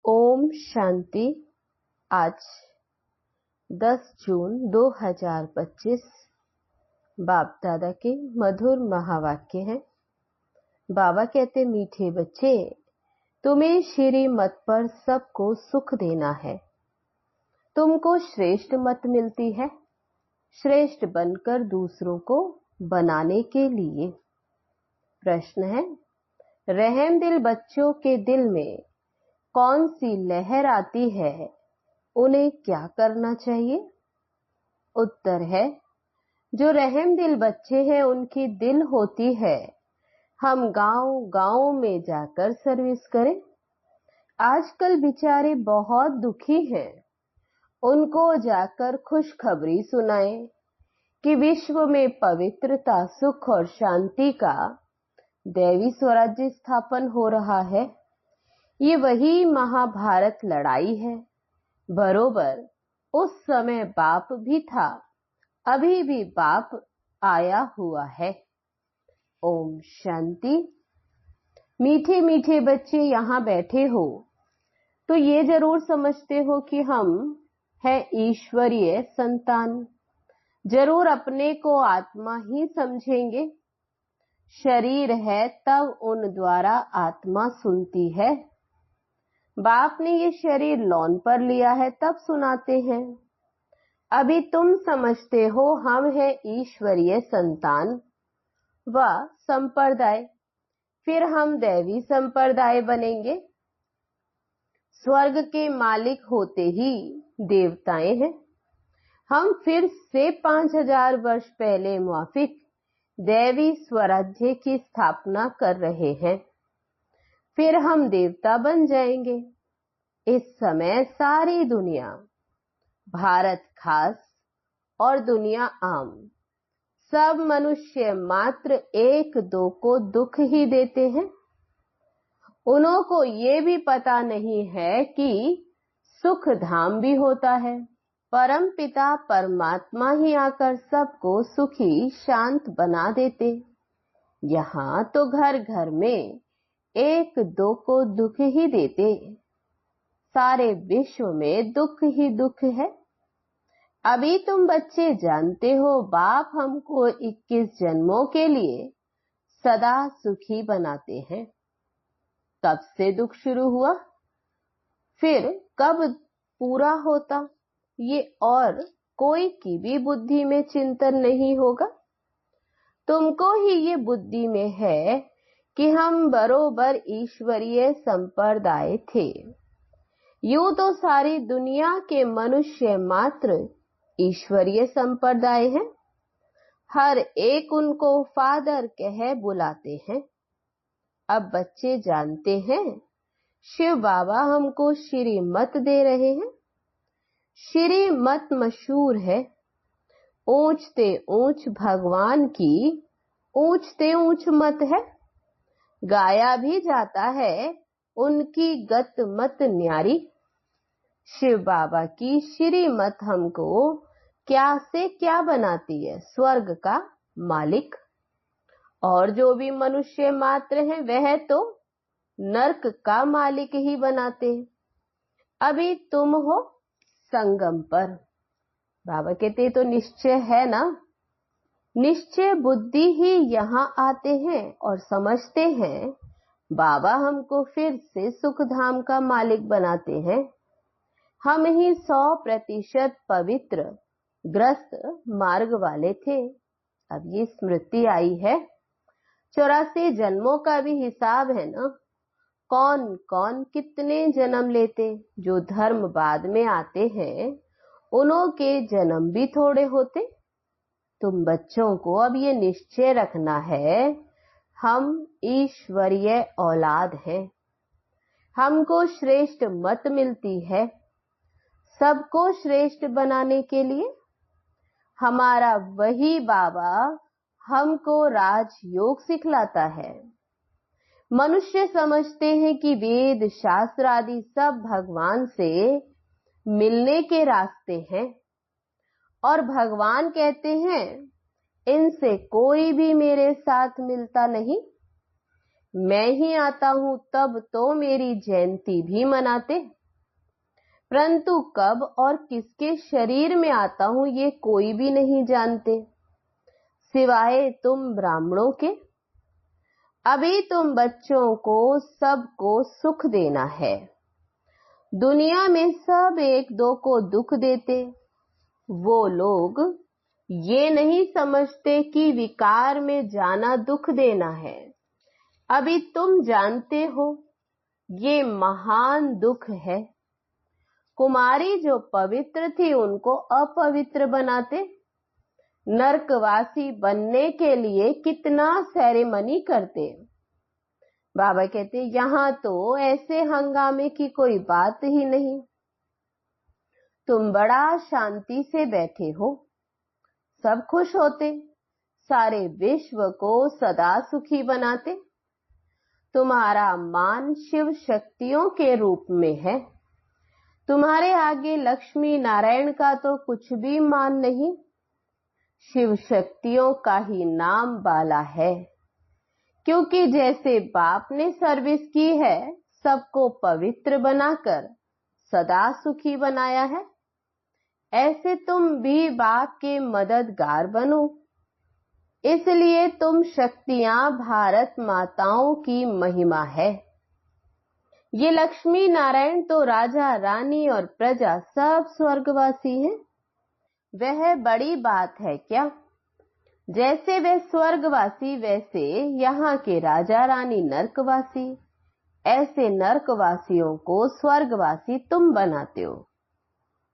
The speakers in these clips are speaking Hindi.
ओम शांति। आज 10 जून 2025 बाप दादा के मधुर महावाक्य हैं। बाबा कहते, मीठे बच्चे, तुम्हें श्री मत पर सबको सुख देना है। तुमको श्रेष्ठ मत मिलती है, श्रेष्ठ बनकर दूसरों को बनाने के लिए। प्रश्न है, रहम दिल बच्चों के दिल में कौन सी लहर आती है, उन्हें क्या करना चाहिए? उत्तर है, जो रहम दिल बच्चे हैं उनकी दिल होती है हम गांव में जाकर सर्विस करें। आजकल बेचारे बहुत दुखी हैं, उनको जाकर खुशखबरी सुनाएं कि विश्व में पवित्रता, सुख और शांति का दैवी स्वराज्य स्थापन हो रहा है। ये वही महाभारत लड़ाई है। बरोबर उस समय बाप भी था, अभी भी बाप आया हुआ है। ओम शांति। मीठे मीठे बच्चे यहाँ बैठे हो तो ये जरूर समझते हो कि हम हैं ईश्वरीय संतान। जरूर अपने को आत्मा ही समझेंगे। शरीर है तब उन द्वारा आत्मा सुनती है। बाप ने ये शरीर लोन पर लिया है तब सुनाते हैं। अभी तुम समझते हो हम हैं ईश्वरीय संतान व संप्रदाय, फिर हम दैवी संप्रदाय बनेंगे। स्वर्ग के मालिक होते ही देवताएं हैं। हम फिर से 5000 वर्ष पहले मुआफिक दैवी स्वराज्य की स्थापना कर रहे हैं। फिर हम देवता बन जाएंगे। इस समय सारी दुनिया, भारत खास और दुनिया आम, सब मनुष्य मात्र एक दो को दुख ही देते हैं। उन्हों को ये भी पता नहीं है कि सुख धाम भी होता है। परम पिता परमात्मा ही आकर सबको सुखी शांत बना देते। यहाँ तो घर घर में एक दो को दुख ही देते। सारे विश्व में दुख ही दुख है। अभी तुम बच्चे जानते हो बाप हमको 21 जन्मों के लिए सदा सुखी बनाते हैं। कब से दुख शुरू हुआ, फिर कब पूरा होता, ये और कोई की भी बुद्धि में चिंतन नहीं होगा। तुमको ही ये बुद्धि में है कि हम बरोबर ईश्वरीय संप्रदाय थे। यूं तो सारी दुनिया के मनुष्य मात्र ईश्वरीय संप्रदाय हैं। हर एक उनको फादर कह बुलाते हैं। अब बच्चे जानते हैं शिव बाबा हमको श्री मत दे रहे हैं। श्री मत मशहूर है। ऊंचते ऊंच भगवान की ऊंचते ऊंच मत है। गाया भी जाता है उनकी गत मत न्यारी। शिव बाबा की श्री मत हमको क्या से क्या बनाती है, स्वर्ग का मालिक। और जो भी मनुष्य मात्र है वह तो नरक का मालिक ही बनाते। अभी तुम हो संगम पर। बाबा कहते तो निश्चय है ना। निश्चय बुद्धि ही यहाँ आते हैं और समझते हैं बाबा हमको फिर से सुख धाम का मालिक बनाते हैं। हम ही 100% पवित्र ग्रस्त मार्ग वाले थे। अब ये स्मृति आई है। 84 जन्मों का भी हिसाब है ना। कौन कौन कितने जन्म लेते। जो धर्म बाद में आते हैं उन्हों के जन्म भी थोड़े होते। तुम बच्चों को अब ये निश्चय रखना है हम ईश्वरीय औलाद हैं। हमको श्रेष्ठ मत मिलती है सबको श्रेष्ठ बनाने के लिए। हमारा वही बाबा हमको राजयोग सिखलाता है। मनुष्य समझते हैं कि वेद शास्त्र आदि सब भगवान से मिलने के रास्ते हैं और भगवान कहते हैं इनसे कोई भी मेरे साथ मिलता नहीं। मैं ही आता हूं तब तो मेरी जयंती भी मनाते। परंतु कब और किसके शरीर में आता हूं ये कोई भी नहीं जानते, सिवाय तुम ब्राह्मणों के। अभी तुम बच्चों को सबको सुख देना है। दुनिया में सब एक दो को दुख देते, वो लोग ये नहीं समझते कि विकार में जाना दुख देना है। अभी तुम जानते हो ये महान दुख है। कुमारी जो पवित्र थी उनको अपवित्र बनाते। नरकवासी बनने के लिए कितना सेरेमनी करते। बाबा कहते यहां तो ऐसे हंगामे की कोई बात ही नहीं। तुम बड़ा शांति से बैठे हो, सब खुश होते, सारे विश्व को सदा सुखी बनाते। तुम्हारा मान शिव शक्तियों के रूप में है। तुम्हारे आगे लक्ष्मी नारायण का तो कुछ भी मान नहीं, शिव शक्तियों का ही नाम बाला है। क्योंकि जैसे बाप ने सर्विस की है, सबको पवित्र बनाकर सदा सुखी बनाया है, ऐसे तुम भी बाप के मददगार बनो। इसलिए तुम शक्तियां भारत माताओं की महिमा है। ये लक्ष्मी नारायण तो राजा रानी और प्रजा सब स्वर्गवासी हैं। वह बड़ी बात है क्या? जैसे वे स्वर्गवासी वैसे यहाँ के राजा रानी नरकवासी। ऐसे नरकवासियों को स्वर्गवासी तुम बनाते हो।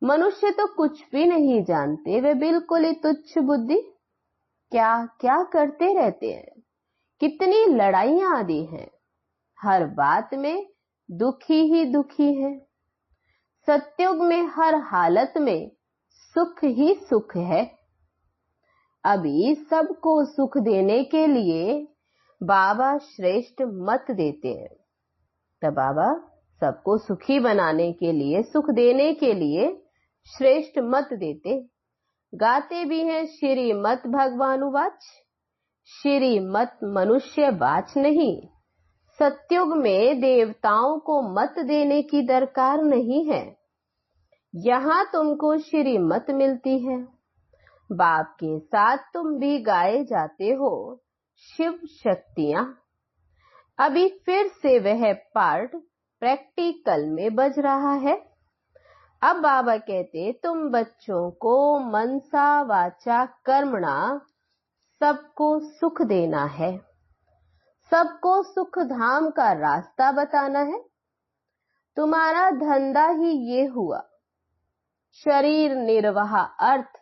मनुष्य तो कुछ भी नहीं जानते, वे बिल्कुल ही तुच्छ बुद्धि। क्या क्या करते रहते हैं, कितनी लड़ाइयां आदि हैं, हर बात में दुखी ही दुखी है। सत्युग में हर हालत में सुख ही सुख है। अभी सबको सुख देने के लिए बाबा श्रेष्ठ मत देते हैं। तो बाबा सबको सुखी बनाने के लिए, सुख देने के लिए श्रेष्ठ मत देते। गाते भी हैं श्रीमत भगवानुवाच, श्रीमत मनुष्य वाच नहीं। सत्युग में देवताओं को मत देने की दरकार नहीं है। यहाँ तुमको श्रीमत मिलती है। बाप के साथ तुम भी गाए जाते हो शिव शक्तियां। अभी फिर से वह पार्ट प्रैक्टिकल में बज रहा है। अब बाबा कहते तुम बच्चों को मनसा वाचा कर्मणा सबको सुख देना है, सबको सुख धाम का रास्ता बताना है। तुम्हारा धंधा ही ये हुआ। शरीर निर्वाह अर्थ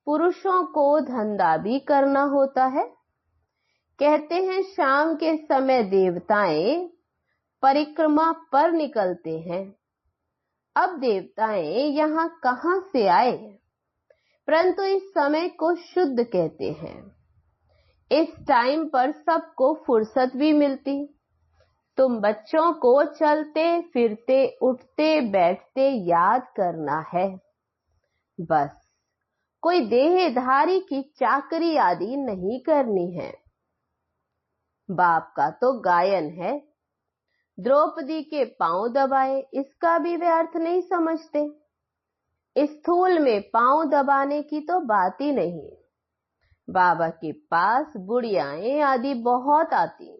पुरुषों को धंधा भी करना होता है। कहते हैं शाम के समय देवताएं परिक्रमा पर निकलते हैं। अब देवताएं यहाँ कहां से आए? परंतु इस समय को शुद्ध कहते हैं। इस टाइम पर सबको फुर्सत भी मिलती। तुम बच्चों को चलते फिरते उठते बैठते याद करना है। बस कोई देहधारी की चाकरी आदि नहीं करनी है। बाप का तो गायन है। द्रौपदी के पांव दबाए, इसका भी वे अर्थ नहीं समझते। स्थूल में पांव दबाने की तो बात ही नहीं। बाबा के पास बुढ़ियाएं आदि बहुत आती,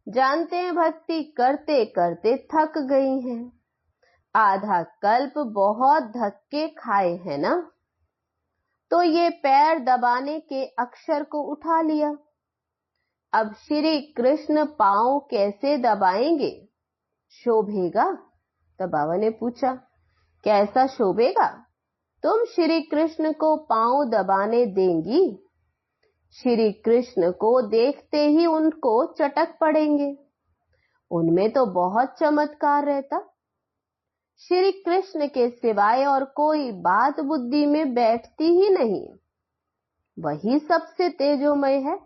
जानते हैं भक्ति करते करते थक गई हैं। आधा कल्प बहुत धक्के खाए हैं ना, तो ये पैर दबाने के अक्षर को उठा लिया। अब श्री कृष्ण पांव कैसे दबाएंगे? शोभेगा? तो बाबा ने पूछा कैसा शोभेगा? तुम श्री कृष्ण को पांव दबाने देंगी? श्री कृष्ण को देखते ही उनको चटक पड़ेंगे। उनमें तो बहुत चमत्कार रहता। श्री कृष्ण के सिवाय और कोई बात बुद्धि में बैठती ही नहीं। वही सबसे तेजोमय है।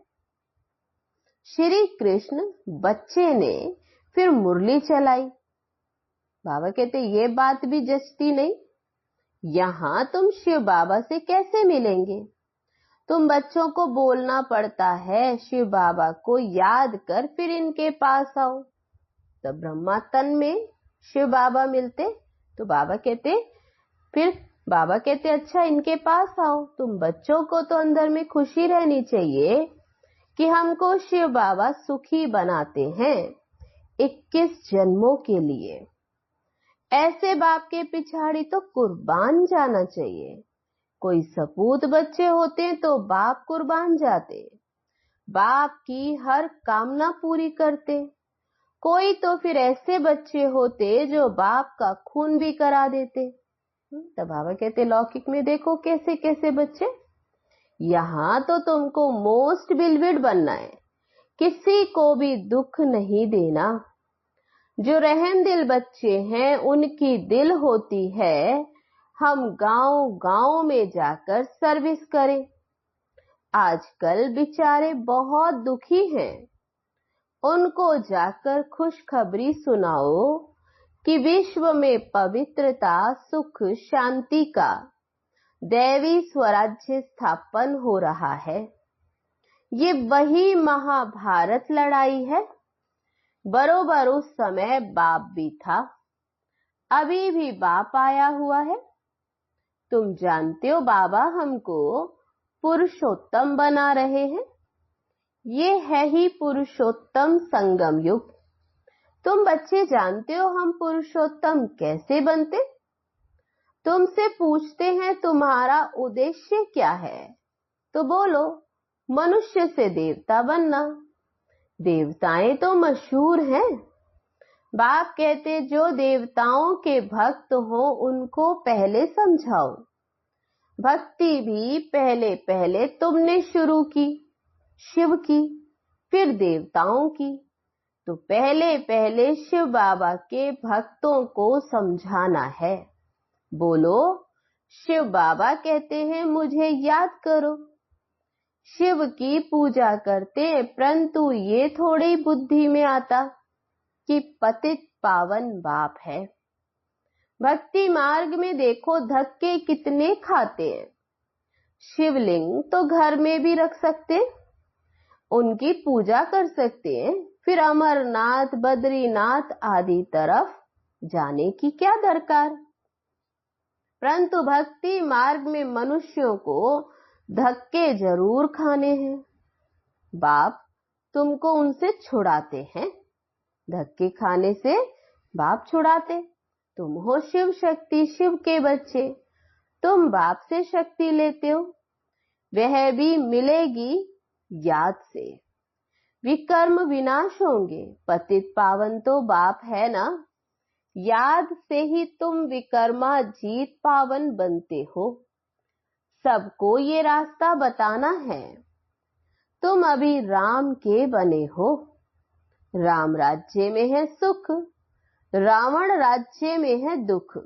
श्री कृष्ण बच्चे ने फिर मुरली चलाई। बाबा कहते ये बात भी जचती नहीं। यहां तुम शिव बाबा से कैसे मिलेंगे? तुम बच्चों को बोलना पड़ता है शिव बाबा को याद कर फिर इनके पास आओ। तो ब्रह्मा तन में शिव बाबा मिलते तो बाबा कहते अच्छा इनके पास आओ, तुम बच्चों को तो अंदर में खुशी रहनी चाहिए कि हमको शिव बाबा सुखी बनाते हैं 21 जन्मों के लिए। ऐसे बाप के पिछाड़ी तो कुर्बान जाना चाहिए। कोई सपूत बच्चे होते तो बाप कुर्बान जाते, बाप की हर कामना पूरी करते। कोई तो फिर ऐसे बच्चे होते जो बाप का खून भी करा देते। तब बाबा कहते लौकिक में देखो कैसे कैसे बच्चे। यहाँ तो तुमको मोस्ट बिलविड बनना है, किसी को भी दुख नहीं देना। जो रहम दिल बच्चे हैं उनकी दिल होती है हम गांव गांव में जाकर सर्विस करें। आजकल बेचारे बहुत दुखी हैं, उनको जाकर खुशखबरी सुनाओ कि विश्व में पवित्रता, सुख, शांति का दैवी स्वराज्य स्थापन हो रहा है। ये वही महाभारत लड़ाई है। बरोबर उस समय बाप भी था, अभी भी बाप आया हुआ है। तुम जानते हो बाबा हमको पुरुषोत्तम बना रहे हैं। ये है ही पुरुषोत्तम संगम युग। तुम बच्चे जानते हो हम पुरुषोत्तम कैसे बनते? तुमसे पूछते हैं तुम्हारा उद्देश्य क्या है, तो बोलो मनुष्य से देवता बनना। देवताएं तो मशहूर हैं। बाप कहते जो देवताओं के भक्त हो उनको पहले समझाओ। भक्ति भी पहले पहले तुमने शुरू की, शिव की, फिर देवताओं की। तो पहले पहले शिव बाबा के भक्तों को समझाना है। बोलो शिव बाबा कहते हैं मुझे याद करो। शिव की पूजा करते, परंतु ये थोड़ी बुद्धि में आता कि पतित पावन बाप है। भक्ति मार्ग में देखो धक्के कितने खाते हैं। शिवलिंग तो घर में भी रख सकते, उनकी पूजा कर सकते हैं, फिर अमरनाथ, बद्रीनाथ आदि तरफ जाने की क्या दरकार। परंतु भक्ति मार्ग में मनुष्यों को धक्के जरूर खाने हैं। बाप तुमको उनसे छुड़ाते हैं, धक्के खाने से बाप छुड़ाते। तुम हो शिव शक्ति, शिव के बच्चे, तुम बाप से शक्ति लेते हो, वह भी मिलेगी याद से। विकर्म विनाश होंगे, पतित पावन तो बाप है ना। याद से ही तुम विकर्मा जीत पावन बनते हो। सबको ये रास्ता बताना है। तुम अभी राम के बने हो। राम राज्य में है सुख, रावण राज्य में है दुख।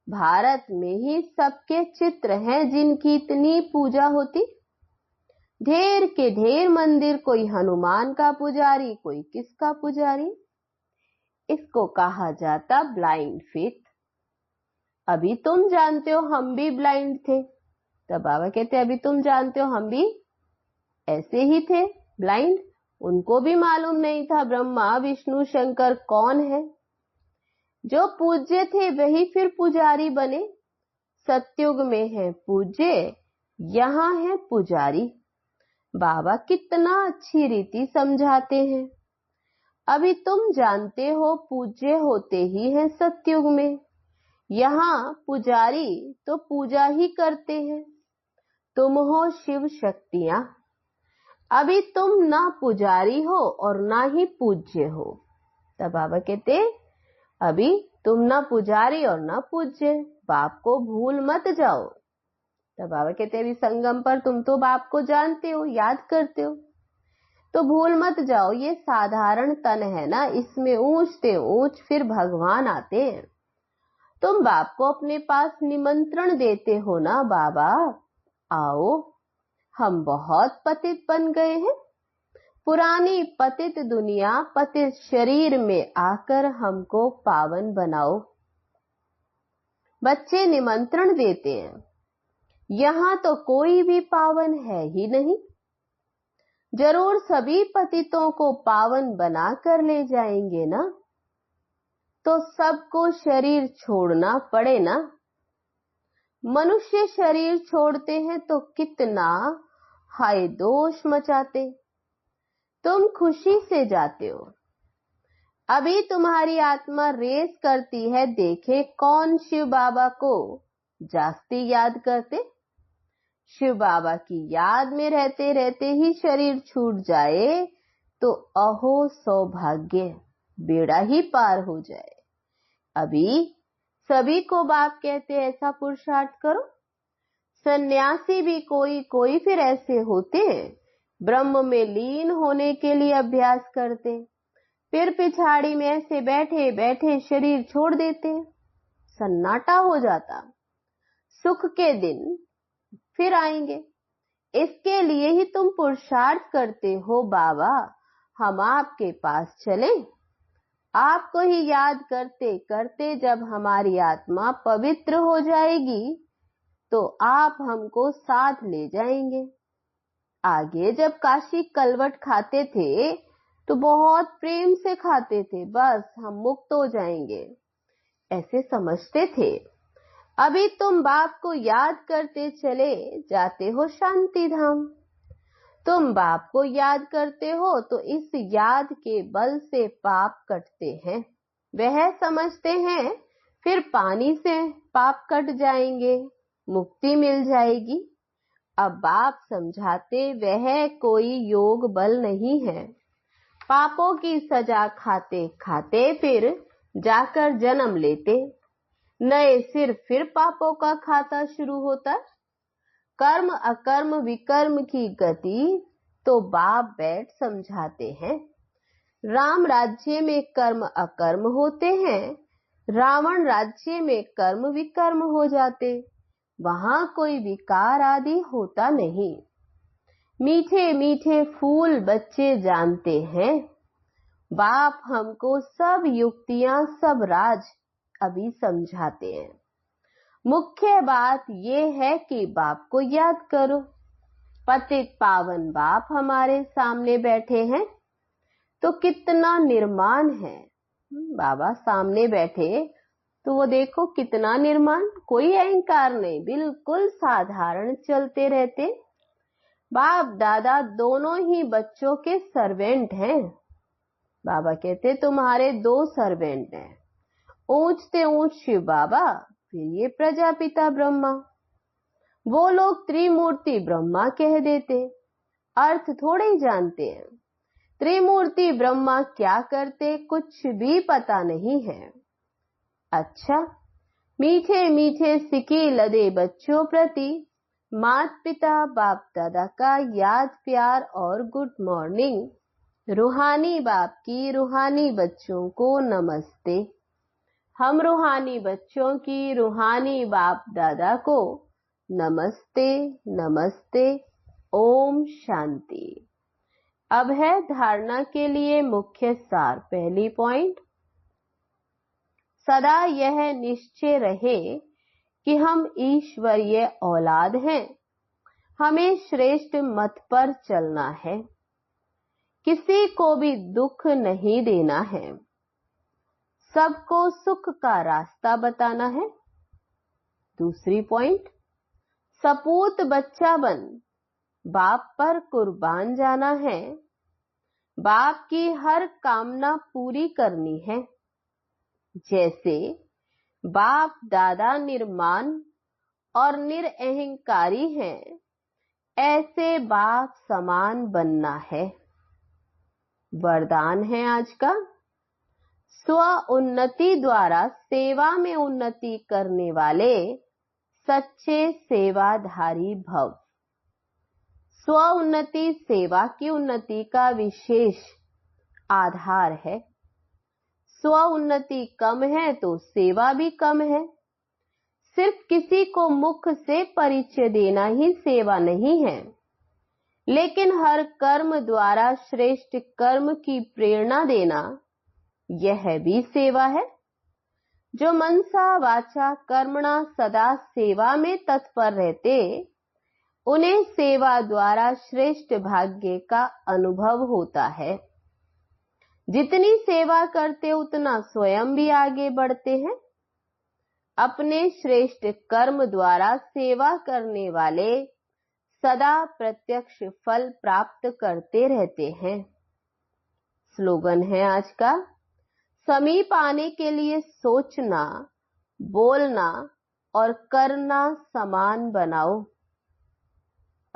भारत में ही सबके चित्र हैं जिनकी इतनी पूजा होती। ढेर के ढेर मंदिर, कोई हनुमान का पुजारी, कोई किसका पुजारी। इसको कहा जाता ब्लाइंड फेथ। अभी तुम जानते हो हम भी ब्लाइंड थे, तब बाबा कहते अभी तुम जानते हो हम भी ऐसे ही थे ब्लाइंड। उनको भी मालूम नहीं था ब्रह्मा विष्णु शंकर कौन है। जो पूज्य थे वही फिर पुजारी बने। सतयुग में है पूज्य, यहाँ है पुजारी। बाबा कितना अच्छी रीति समझाते हैं। अभी तुम जानते हो पूज्य होते ही हैं सतयुग में। यहाँ पुजारी तो पूजा ही करते हैं। तुम हो शिव शक्तियां। अभी तुम ना पुजारी हो और ना ही पूज्य हो। तब बाबा कहते अभी तुम ना पुजारी और ना पूज्य, बाप को भूल मत जाओ। तब बाबा कहते अभी संगम पर तुम तो बाप को जानते हो, याद करते हो, तो भूल मत जाओ। ये साधारण तन है ना, इसमें ऊंच से ऊंच फिर भगवान आते हैं। तुम बाप को अपने पास निमंत्रण देते हो ना, बाबा आओ, हम बहुत पतित बन गए हैं। पुरानी पतित दुनिया, पतित शरीर में आकर हमको पावन बनाओ। बच्चे निमंत्रण देते हैं। यहाँ तो कोई भी पावन है ही नहीं। जरूर सभी पतितों को पावन बना कर ले जाएंगे ना। तो सबको शरीर छोड़ना पड़े ना। मनुष्य शरीर छोड़ते हैं तो कितना हाय दोष मचाते। तुम खुशी से जाते हो। अभी तुम्हारी आत्मा रेस करती है, देखे कौन शिव बाबा को जास्ती याद करते। शिव बाबा की याद में रहते रहते ही शरीर छूट जाए तो अहो सौभाग्य, बेड़ा ही पार हो जाए। अभी सभी को बाप कहते ऐसा पुरुषार्थ करो। सन्यासी भी कोई कोई फिर ऐसे होते हैं, ब्रह्म में लीन होने के लिए अभ्यास करते, फिर पिछाड़ी में ऐसे बैठे बैठे शरीर छोड़ देते, सन्नाटा हो जाता। सुख के दिन फिर आएंगे। इसके लिए ही तुम पुरुषार्थ करते हो, बाबा हम आपके पास चलें। आपको ही याद करते करते जब हमारी आत्मा पवित्र हो जाएगी तो आप हमको साथ ले जाएंगे। आगे जब काशी कलवट खाते थे तो बहुत प्रेम से खाते थे, बस हम मुक्त हो जाएंगे ऐसे समझते थे। अभी तुम बाप को याद करते चले जाते हो शांति धाम। तुम बाप को याद करते हो तो इस याद के बल से पाप कटते हैं। वह समझते हैं फिर पानी से पाप कट जाएंगे, मुक्ति मिल जाएगी। अब बाप समझाते वह कोई योग बल नहीं है। पापों की सजा खाते खाते फिर जाकर जन्म लेते, नए सिर फिर पापों का खाता शुरू होता। कर्म अकर्म विकर्म की गति तो बाप बैठ समझाते हैं। राम राज्य में कर्म अकर्म होते हैं, रावण राज्य में कर्म विकर्म हो जाते, वहां कोई विकार आदि होता नहीं। मीठे मीठे फूल बच्चे जानते हैं। बाप हमको सब युक्तियां सब राज अभी समझाते हैं। मुख्य बात ये है कि बाप को याद करो। पतित पावन बाप हमारे सामने बैठे हैं तो कितना निर्माण है। बाबा सामने बैठे तो वो देखो कितना निर्माण, कोई अहंकार नहीं, बिल्कुल साधारण चलते रहते। बाप दादा दोनों ही बच्चों के सर्वेंट हैं। बाबा कहते तुम्हारे 2 सर्वेंट हैं, ऊंचते ऊंच शिव बाबा, फिर ये प्रजापिता ब्रह्मा। वो लोग त्रिमूर्ति ब्रह्मा कह देते, अर्थ थोड़े ही जानते हैं। त्रिमूर्ति ब्रह्मा क्या करते कुछ भी पता नहीं है। अच्छा, मीठे मीठे सिके लदे बच्चों प्रति माता पिता बाप दादा का याद प्यार और गुड मॉर्निंग। रूहानी बाप की रूहानी बच्चों को नमस्ते। हम रूहानी बच्चों की रूहानी बाप दादा को नमस्ते नमस्ते। ओम शांति। अब है धारणा के लिए मुख्य सार। पहली पॉइंट, सदा यह निश्चय रहे कि हम ईश्वरीय औलाद हैं। हमें श्रेष्ठ मत पर चलना है, किसी को भी दुख नहीं देना है, सबको सुख का रास्ता बताना है। दूसरी पॉइंट, सपूत बच्चा बन बाप पर कुर्बान जाना है। बाप की हर कामना पूरी करनी है। जैसे बाप दादा निर्माण और निरअहंकारी हैं, ऐसे बाप समान बनना है। वरदान है आज का, स्व उन्नति द्वारा सेवा में उन्नति करने वाले सच्चे सेवाधारी भव। स्व उन्नति सेवा की उन्नति का विशेष आधार है। स्व उन्नति कम है तो सेवा भी कम है। सिर्फ किसी को मुख से परिचय देना ही सेवा नहीं है, लेकिन हर कर्म द्वारा श्रेष्ठ कर्म की प्रेरणा देना यह भी सेवा है। जो मनसा वाचा कर्मणा सदा सेवा में तत्पर रहते, उन्हें सेवा द्वारा श्रेष्ठ भाग्य का अनुभव होता है। जितनी सेवा करते उतना स्वयं भी आगे बढ़ते हैं। अपने श्रेष्ठ कर्म द्वारा सेवा करने वाले सदा प्रत्यक्ष फल प्राप्त करते रहते हैं। स्लोगन है आज का, समीप आने के लिए सोचना, बोलना और करना समान बनाओ।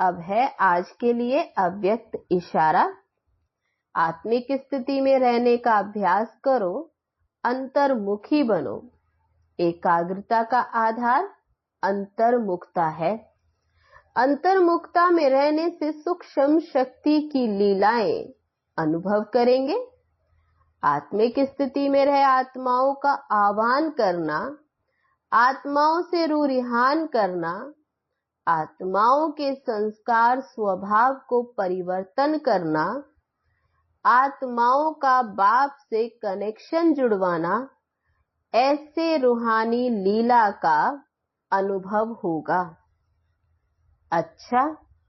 अब है आज के लिए अव्यक्त इशारा। आत्मिक स्थिति में रहने का अभ्यास करो, अंतर्मुखी बनो। एकाग्रता का आधार अंतर्मुखता है। अंतर्मुखता में रहने से सूक्ष्म शक्ति की लीलाएं अनुभव करेंगे। आत्मिक स्थिति में रहे आत्माओं का आह्वान करना, आत्माओं से रूरिहान करना, आत्माओं के संस्कार स्वभाव को परिवर्तन करना, आत्माओं का बाप से कनेक्शन जुड़वाना, ऐसे रूहानी लीला का अनुभव होगा। अच्छा,